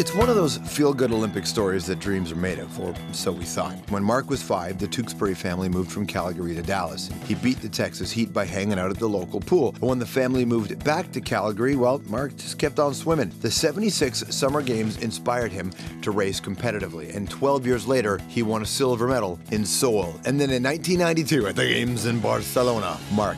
It's one of those feel-good Olympic stories that dreams are made of, or so we thought. When Mark was 5, the Tewksbury family moved from Calgary to Dallas. He beat the Texas heat by hanging out at the local pool. But when the family moved back to Calgary, well, Mark just kept on swimming. The '76 Summer Games inspired him to race competitively, and 12 years later, he won a silver medal in Seoul. And then in 1992, at the Games in Barcelona, Mark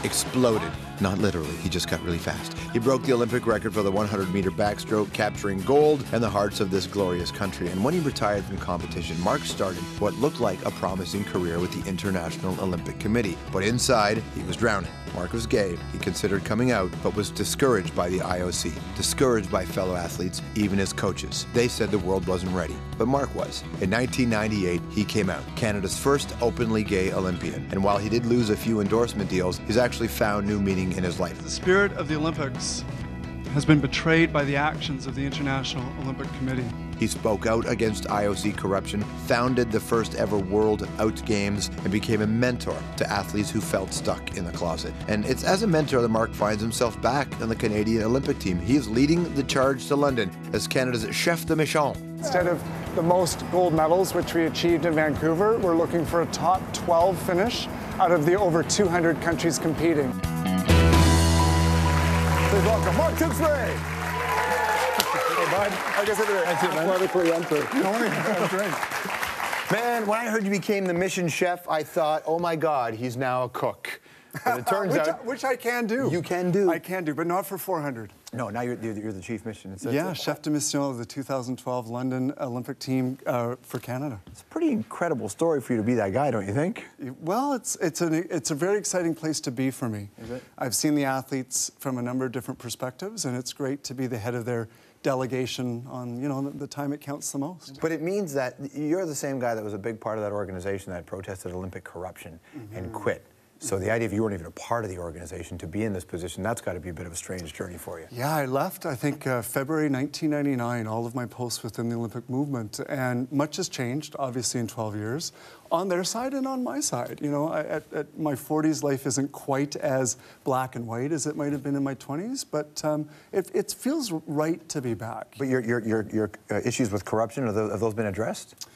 exploded. Not literally, he just got really fast. He broke the Olympic record for the 100-meter backstroke, capturing gold and the hearts of this glorious country. And when he retired from competition, Mark started what looked like a promising career with the International Olympic Committee. But inside, he was drowning. Mark was gay. He considered coming out, but was discouraged by the IOC, discouraged by fellow athletes, even his coaches. They said the world wasn't ready, but Mark was. In 1998, he came out, Canada's first openly gay Olympian. And while he did lose a few endorsement deals, he's actually found new meaning in his life. The spirit of the Olympics has been betrayed by the actions of the International Olympic Committee. He spoke out against IOC corruption, founded the first ever World Out Games, and became a mentor to athletes who felt stuck in the closet. And it's as a mentor that Mark finds himself back on the Canadian Olympic team. He is leading the charge to London as Canada's chef de mission. Instead of the most gold medals, which we achieved in Vancouver, we're looking for a top 12 finish out of the over 200 countries competing. Please welcome Mark Tewksbury. Hey, bud. I guess it athletically enter. I'm great. Man, when I heard you became the mission chef, I thought, oh my God, he's now a cook. But it turns out... Which I can do. You can do. I can do, but not for 400. No, now you're the chief mission. Yeah, chef de mission of the 2012 London Olympic team for Canada. It's a pretty incredible story for you to be that guy, don't you think? Well, it's a very exciting place to be for me. Is it? I've seen the athletes from a number of different perspectives, and it's great to be the head of their delegation on, you know, the time it counts the most. But it means that you're the same guy that was a big part of that organization that protested Olympic corruption and quit. So the idea of you weren't even a part of the organization to be in this position, that's got to be a bit of a strange journey for you. Yeah, I left, I think, February 1999, all of my posts within the Olympic movement, and much has changed, obviously, in 12 years, on their side and on my side. You know, at my 40s, life isn't quite as black and white as it might have been in my 20s, but it feels right to be back. But your issues with corruption, have those been addressed?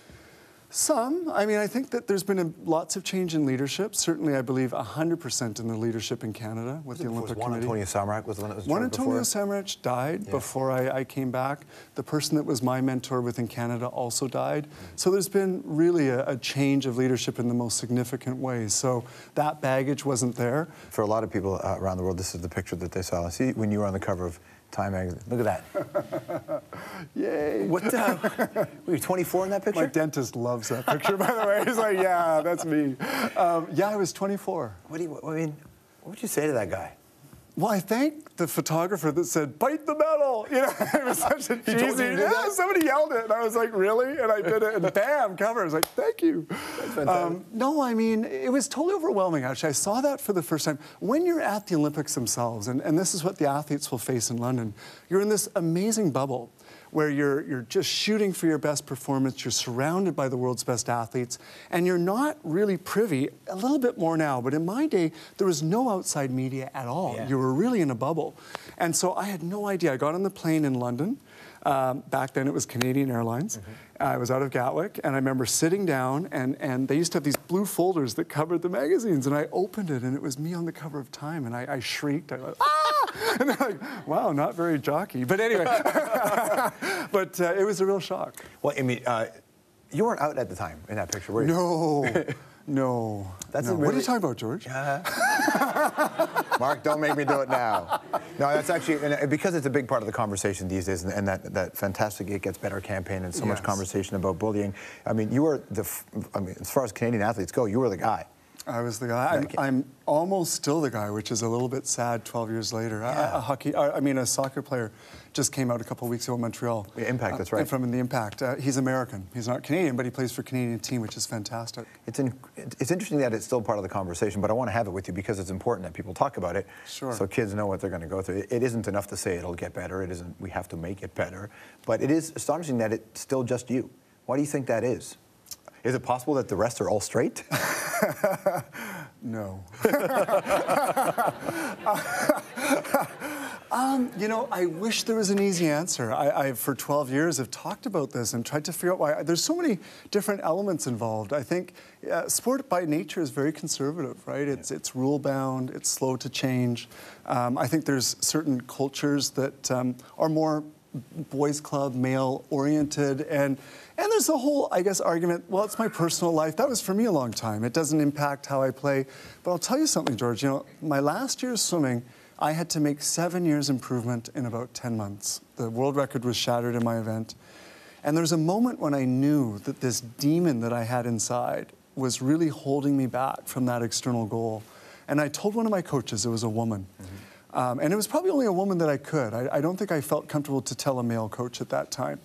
Some. I mean, I think that there's been lots of change in leadership. Certainly, I believe 100% in the leadership in Canada with the Olympic Committee. Antonio Samrak was the one that was Juan Antonio Samrak died before I came back. The person that was my mentor within Canada also died. So there's been really a change of leadership in the most significant ways. So that baggage wasn't there. For a lot of people around the world, this is the picture that they saw. See, when you were on the cover of Time magazine. Look at that. Yay. What the? Were you 24 in that picture? My dentist loves that picture, by the way. He's like, yeah, that's me. Yeah, I was 24. What would you say to that guy? Well, I thank the photographer that said, bite the medal. You know, it was such a cheesy. Yeah, somebody yelled it, and I was like, really? And I did it, and bam, cover. I was like, thank you. That's fantastic. No, I mean, it was totally overwhelming, actually. I saw that for the first time. When you're at the Olympics themselves, and this is what the athletes will face in London, you're in this amazing bubble where you're just shooting for your best performance, you're surrounded by the world's best athletes, and you're not really privy, a little bit more now, but in my day, there was no outside media at all. Yeah. You were really in a bubble. And so I had no idea. I got on the plane in London. Back then it was Canadian Airlines. I was out of Gatwick, and I remember sitting down, and they used to have these blue folders that covered the magazines, and I opened it, and it was me on the cover of Time, and I shrieked. I went, ah! And they're like, wow, not very jockey. But anyway, but it was a real shock. Well, I mean, you weren't out at the time in that picture, were you? No. No. That's really... What are you talking about, George? Mark, don't make me do it now. No, that's actually, and because it's a big part of the conversation these days, and that fantastic It Gets Better campaign and so much conversation about bullying. I mean, you were as far as Canadian athletes go, you were the guy. I was the guy. I'm almost still the guy, which is a little bit sad 12 years later. Yeah. A soccer player just came out a couple of weeks ago in Montreal. The Impact, that's right. From the Impact. He's American. He's not Canadian, but he plays for a Canadian team, which is fantastic. It's interesting that it's still part of the conversation, but I want to have it with you because it's important that people talk about it. Sure. So kids know what they're going to go through. It isn't enough to say it'll get better. It isn't, we have to make it better. But it is astonishing that it's still just you. Why do you think that is? Is it possible that the rest are all straight? No. You know, I wish there was an easy answer. I for 12 years, have talked about this and tried to figure out why. There's so many different elements involved. I think sport by nature is very conservative, right? It's rule-bound, it's slow to change. I think there's certain cultures that are more boys club, male-oriented, and there's a whole, I guess, argument, well, it's my personal life. That was for me a long time. It doesn't impact how I play. But I'll tell you something, George. You know, my last year of swimming, I had to make 7 years improvement in about 10 months. The world record was shattered in my event. And there was a moment when I knew that this demon that I had inside was really holding me back from that external goal. And I told one of my coaches, it was a woman. And it was probably only a woman that I could. I don't think I felt comfortable to tell a male coach at that time.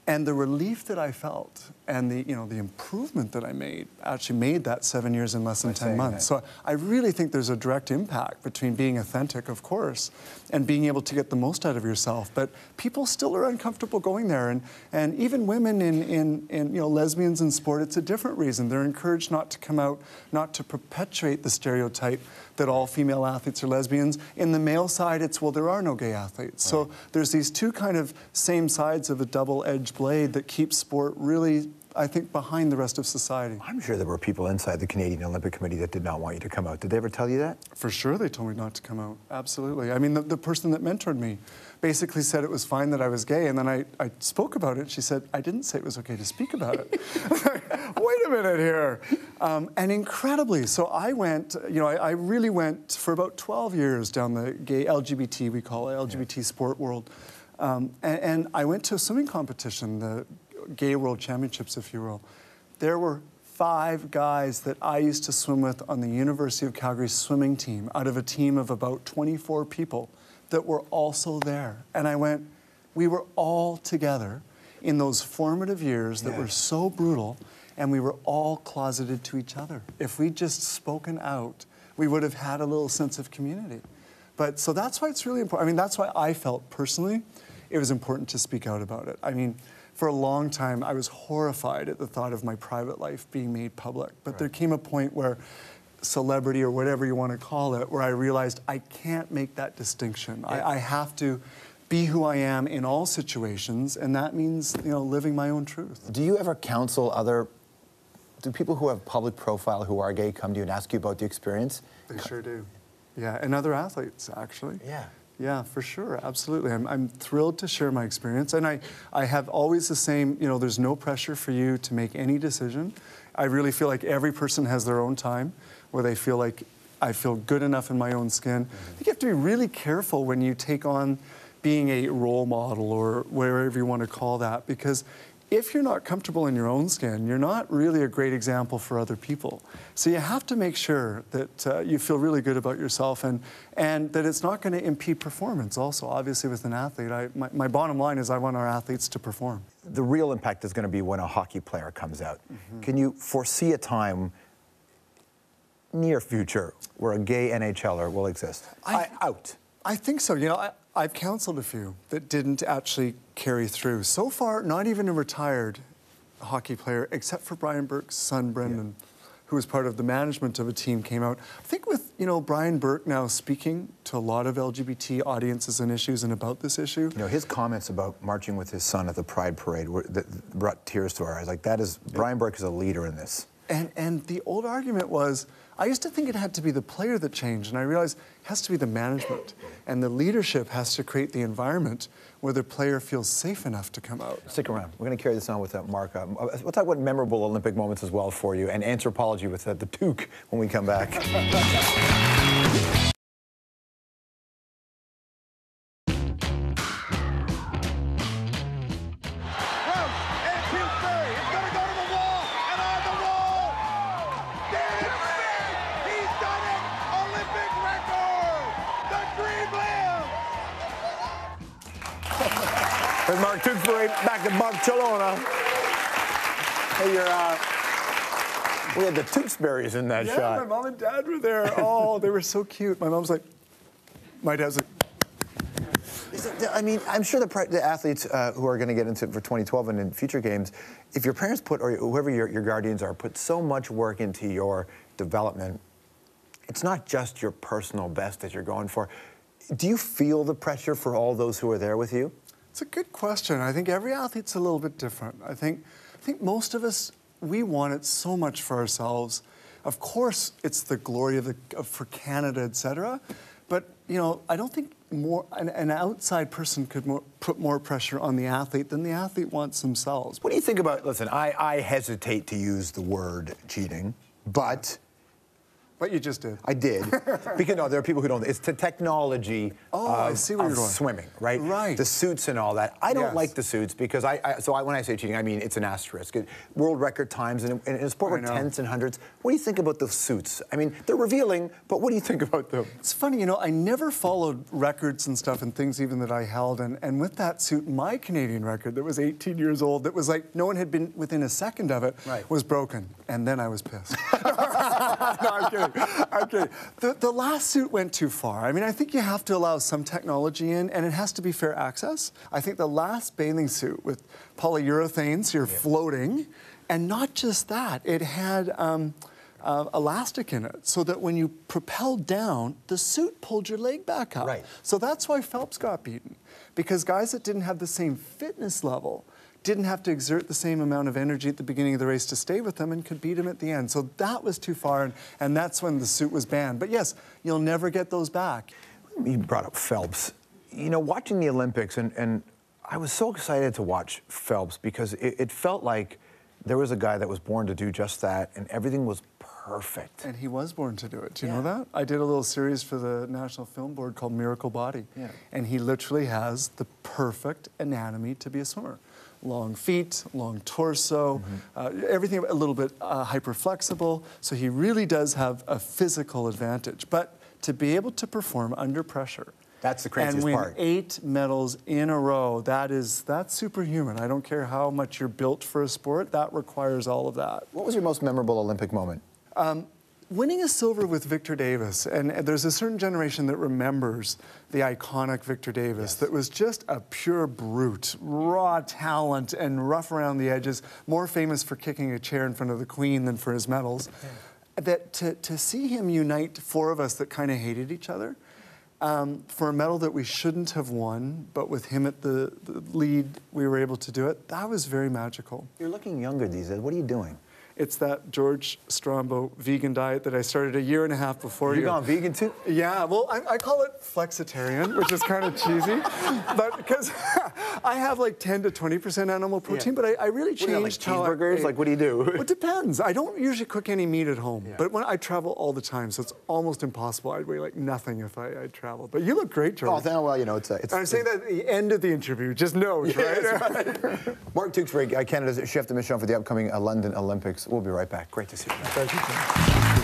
And the relief that I felt and the improvement that I made actually made that 7 years in less than 10 months. So I really think there's a direct impact between being authentic, of course, and being able to get the most out of yourself. But people still are uncomfortable going there. And even women in lesbians in sport, it's a different reason. They're encouraged not to come out, not to perpetuate the stereotype that all female athletes are lesbians. In the male side, it's, well, there are no gay athletes. Right. So there's these two kind of same sides of a double-edged blade that keeps sport really, I think, behind the rest of society. I'm sure there were people inside the Canadian Olympic Committee that did not want you to come out. Did they ever tell you that? For sure they told me not to come out, absolutely. I mean, the person that mentored me basically said it was fine that I was gay, and then I spoke about it. She said, I didn't say it was okay to speak about it. Wait a minute here. And incredibly, so I went, I really went for about 12 years down the gay LGBT, we call it, LGBT sport world. And I went to a swimming competition, the Gay World Championships, if you will. There were 5 guys that I used to swim with on the University of Calgary swimming team out of a team of about 24 people that were also there. And I went, we were all together in those formative years that were so brutal, and we were all closeted to each other. If we'd just spoken out, we would have had a little sense of community. But so that's why it's really important. I mean, that's why I felt personally it was important to speak out about it. I mean, for a long time, I was horrified at the thought of my private life being made public. But there came a point where celebrity, or whatever you want to call it, where I realized I can't make that distinction. I have to be who I am in all situations, and that means, living my own truth. Do you ever counsel do people who have public profile who are gay come to you and ask you about the experience? They sure do. Yeah, and other athletes, actually. Yeah. Yeah, for sure, absolutely. I'm thrilled to share my experience, and I have always the same, there's no pressure for you to make any decision. I really feel like every person has their own time where they feel like I feel good enough in my own skin. I think you have to be really careful when you take on being a role model, or wherever you want to call that, because if you're not comfortable in your own skin, you're not really a great example for other people. So you have to make sure that you feel really good about yourself, and that it's not going to impede performance also. Obviously, with an athlete, my bottom line is I want our athletes to perform. The real impact is going to be when a hockey player comes out. Can you foresee a time, near future, where a gay NHLer will exist? I think so. I've counseled a few that didn't actually carry through. So far, not even a retired hockey player, except for Brian Burke's son, Brendan, who was part of the management of a team, came out. I think with, Brian Burke now speaking to a lot of LGBT audiences and issues and about this issue. His comments about marching with his son at the Pride Parade that brought tears to our eyes. Like, Brian Burke is a leader in this. And the old argument was, I used to think it had to be the player that changed, and I realized it has to be the management. And the leadership has to create the environment where the player feels safe enough to come out. Stick around. We're going to carry this on with Mark. We'll talk about memorable Olympic moments as well for you, and anthropology with the Took when we come back. With Mark Tewksbury back in Barcelona. Hey, we had the Tewksburys in that shot. Yeah, my mom and dad were there. Oh, they were so cute. My mom's like, my dad's like. I mean, I'm sure the athletes who are going to get into it for 2012 and in future games, if your parents or whoever your guardians are, put so much work into your development, it's not just your personal best that you're going for. Do you feel the pressure for all those who are there with you? It's a good question. I think every athlete's a little bit different. I think most of us, we want it so much for ourselves. Of course, it's the glory for Canada, et cetera. But, you know, I don't think an outside person could put more pressure on the athlete than the athlete wants themselves. What do you think about, listen, I hesitate to use the word cheating, but... But you just did. I did. Because, no, there are people who don't. It's the technology I see where you're going. Swimming, right? Right. The suits and all that. I don't like the suits because when I say cheating, I mean it's an asterisk. World record times in a sport with tenths and hundreds. What do you think about the suits? I mean, they're revealing, but what do you think about them? It's funny, you know, I never followed records and stuff and things even that I held. And with that suit, my Canadian record that was 18 years old, that was like no one had been within a second of it, was broken. And then I was pissed. No, I'm kidding. I'm kidding. The last suit went too far. I mean, I think you have to allow some technology in, and it has to be fair access. I think the last bathing suit with polyurethanes, you're floating, and not just that, it had elastic in it, so that when you propelled down, the suit pulled your leg back up. Right. So that's why Phelps got beaten, because guys that didn't have the same fitness level didn't have to exert the same amount of energy at the beginning of the race to stay with them and could beat him at the end. So that was too far, and that's when the suit was banned. But yes, you'll never get those back. You brought up Phelps. You know, watching the Olympics, and I was so excited to watch Phelps because it felt like there was a guy that was born to do just that, and everything was perfect. And he was born to do it. Do you know that? I did a little series for the National Film Board called Miracle Body. Yeah. And he literally has the perfect anatomy to be a swimmer. Long feet, long torso, everything a little bit hyperflexible. So he really does have a physical advantage. But to be able to perform under pressure, that's the craziest part. And win 8 medals in a row, that's superhuman. I don't care how much you're built for a sport, that requires all of that. What was your most memorable Olympic moment? Winning a silver with Victor Davis, and there's a certain generation that remembers the iconic Victor Davis that was just a pure brute, raw talent and rough around the edges, more famous for kicking a chair in front of the Queen than for his medals. That to see him unite 4 of us that kind of hated each other for a medal that we shouldn't have won, but with him at the lead, we were able to do it, that was very magical. You're looking younger these days. What are you doing? It's that George Strombo vegan diet that I started a year and a half before you. You've gone vegan too? Yeah, well, I call it flexitarian, which is kind of cheesy, but because I have like 10 to 20% animal protein, but I really changed how cheeseburgers? Like, what do you do? Well, it depends. I don't usually cook any meat at home, but when I travel all the time, so it's almost impossible. I'd weigh like nothing if I traveled. But you look great, George. Oh, well, you know, I'm saying that at the end of the interview, just note, right? Mark Tewksbury, Canada's chef de mission for the upcoming London Olympics. We'll be right back. Great to see you. Thank you.